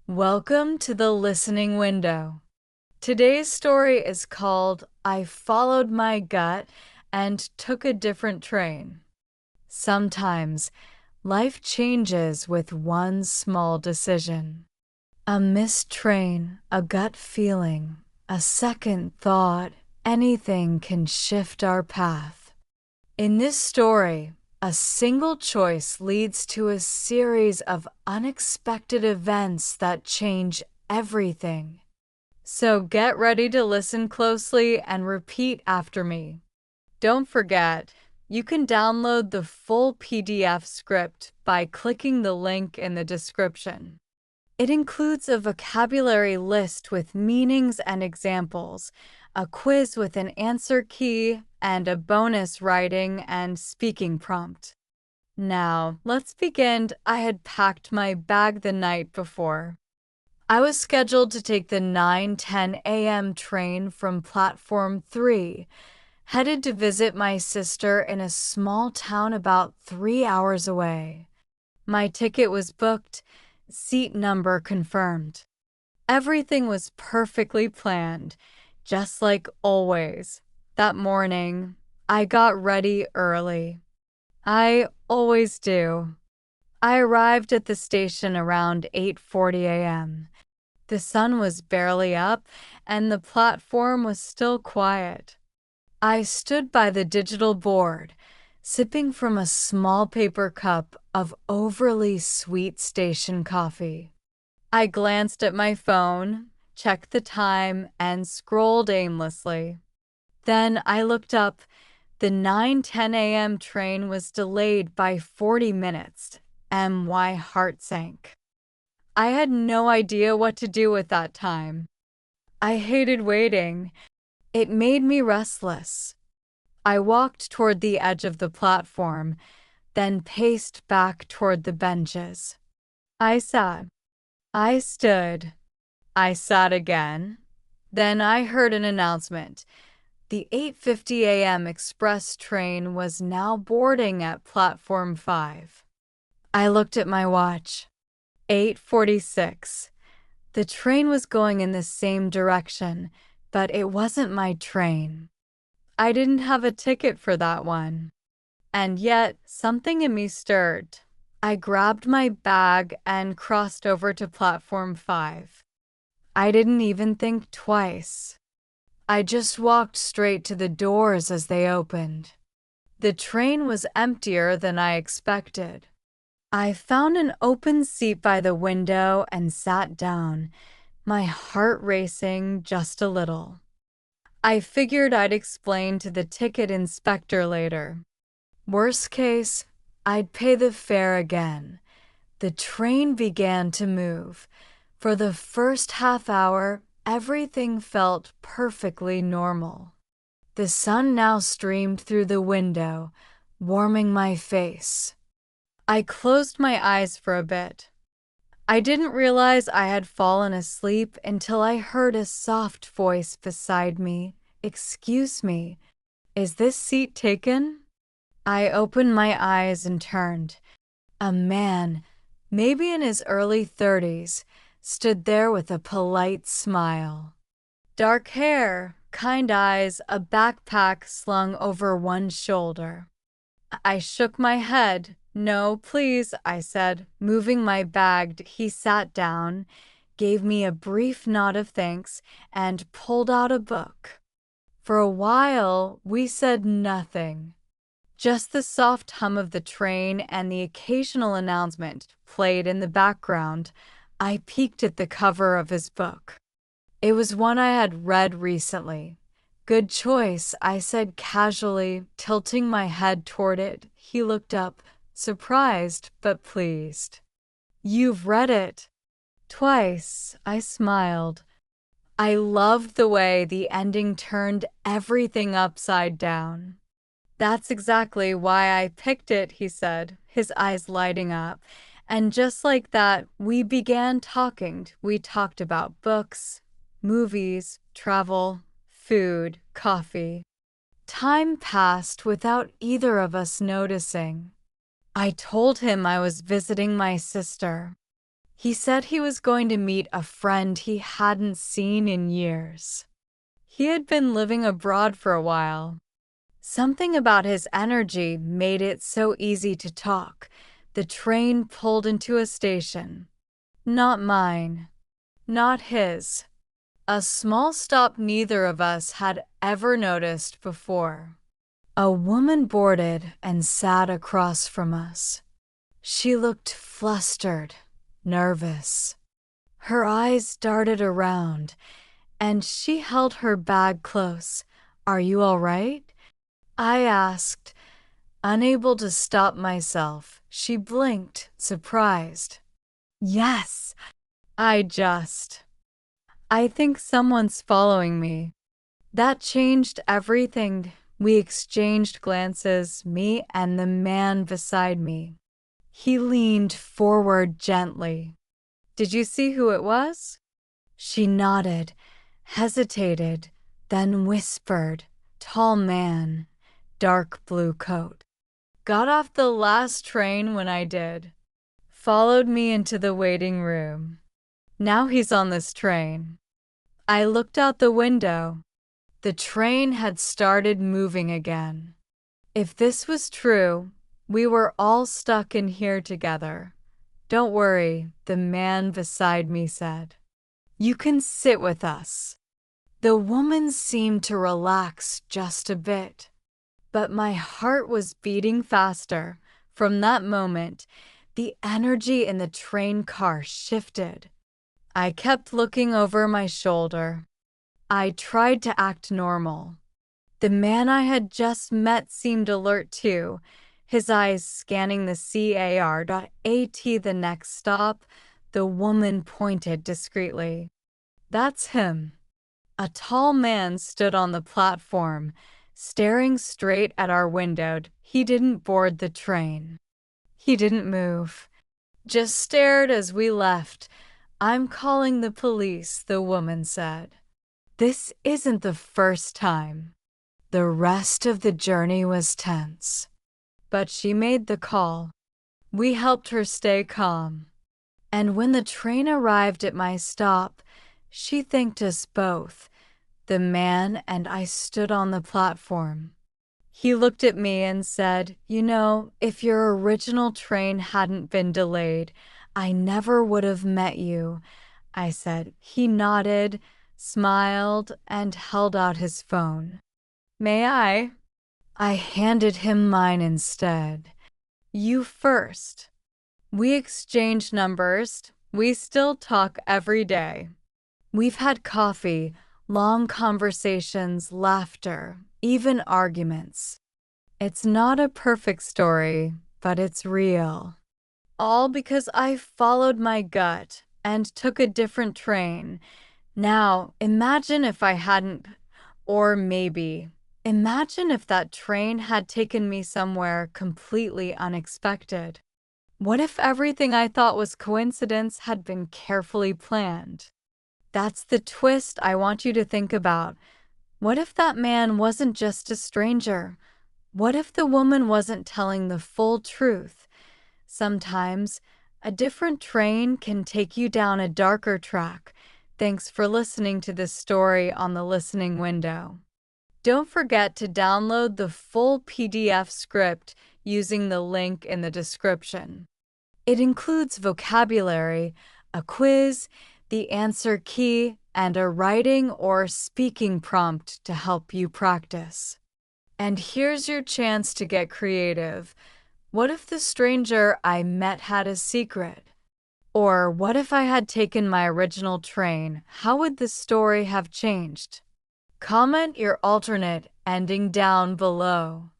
Welcome to the listening window. Today's story is called I Followed My Gut and Took a Different Train. Sometimes life changes with one small decision. A missed train, a gut feeling, a second thought, anything can shift our path. In this story, a single choice leads to a series of unexpected events that change everything. So get ready to listen closely and repeat after me. Don't forget, you can download the full PDF script by clicking the link in the description. It includes a vocabulary list with meanings and examples, a quiz with an answer key, and a bonus writing and speaking prompt. Now, let's begin. I had packed my bag the night before. I was scheduled to take the 9:10 a.m. train from Platform 3, headed to visit my sister in a small town about 3 hours away. My ticket was booked, seat number confirmed. Everything was perfectly planned, just like always. That morning, I got ready early. I always do. I arrived at the station around 8:40 a.m. The sun was barely up, and the platform was still quiet. I stood by the digital board, sipping from a small paper cup of overly sweet station coffee. I glanced at my phone, checked the time, and scrolled aimlessly. Then I looked up. The 9:10 a.m. train was delayed by 40 minutes, and my heart sank. I had no idea what to do with that time. I hated waiting. It made me restless. I walked toward the edge of the platform, then paced back toward the benches. I sat. I stood. I sat again. Then I heard an announcement. The 8:50 a.m. express train was now boarding at Platform 5. I looked at my watch. 8:46. The train was going in the same direction, but it wasn't my train. I didn't have a ticket for that one. And yet, something in me stirred. I grabbed my bag and crossed over to Platform 5. I didn't even think twice. I just walked straight to the doors as they opened. The train was emptier than I expected. I found an open seat by the window and sat down, my heart racing just a little. I figured I'd explain to the ticket inspector later. Worst case, I'd pay the fare again. The train began to move. For the first half hour, everything felt perfectly normal. The sun now streamed through the window, warming my face. I closed my eyes for a bit. I didn't realize I had fallen asleep until I heard a soft voice beside me. "Excuse me, is this seat taken?" I opened my eyes and turned. A man, maybe in his early 30s, stood there with a polite smile. Dark hair, kind eyes, a backpack slung over one shoulder. I shook my head. "No, please," I said, moving my bag. He sat down, gave me a brief nod of thanks, and pulled out a book. For a while, we said nothing. Just the soft hum of the train and the occasional announcement played in the background. I peeked at the cover of his book. It was one I had read recently. "Good choice," I said casually, tilting my head toward it. He looked up, surprised but pleased. "You've read it?" "Twice," I smiled. I loved the way the ending turned everything upside down. "That's exactly why I picked it," he said, his eyes lighting up. And just like that, we began talking. We talked about books, movies, travel, food, coffee. Time passed without either of us noticing. I told him I was visiting my sister. He said he was going to meet a friend he hadn't seen in years. He had been living abroad for a while. Something about his energy made it so easy to talk. The train pulled into a station. Not mine. Not his. A small stop neither of us had ever noticed before. A woman boarded and sat across from us. She looked flustered, nervous. Her eyes darted around, and she held her bag close. "Are you all right?" I asked, unable to stop myself. She blinked, surprised. "Yes." I think someone's following me." That changed everything. We exchanged glances, me and the man beside me. He leaned forward gently. "Did you see who it was?" She nodded, hesitated, then whispered, "Tall man, dark blue coat. Got off the last train when I did. Followed me into the waiting room. Now he's on this train." I looked out the window. The train had started moving again. If this was true, we were all stuck in here together. "Don't worry," the man beside me said. "You can sit with us." The woman seemed to relax just a bit, but my heart was beating faster. From that moment, the energy in the train car shifted. I kept looking over my shoulder. I tried to act normal. The man I had just met seemed alert too, his eyes scanning the car.at. The next stop, the woman pointed discreetly. "That's him." A tall man stood on the platform, staring straight at our window. He didn't board the train. He didn't move. Just stared as we left. "I'm calling the police," the woman said. This isn't the first time. The rest of the journey was tense. But she made the call. We helped her stay calm. And when the train arrived at my stop, she thanked us both. The man and I stood on the platform. He looked at me and said, "You know, if your original train hadn't been delayed, I never would have met you." I said. He nodded, smiled, and held out his phone. "May I?" I handed him mine instead. "You first." We exchanged numbers. We still talk every day. We've had coffee, long conversations, laughter, even arguments. It's not a perfect story, but it's real. All because I followed my gut and took a different train. Now, imagine if I hadn't, or maybe, imagine if that train had taken me somewhere completely unexpected. What if everything I thought was coincidence had been carefully planned? That's the twist I want you to think about. What if that man wasn't just a stranger? What if the woman wasn't telling the full truth? Sometimes, a different train can take you down a darker track. Thanks for listening to this story on the listening window. Don't forget to download the full PDF script using the link in the description. It includes vocabulary, a quiz, the answer key, and a writing or speaking prompt to help you practice. And here's your chance to get creative. What if the stranger I met had a secret? Or what if I had taken my original train? How would the story have changed? Comment your alternate ending down below.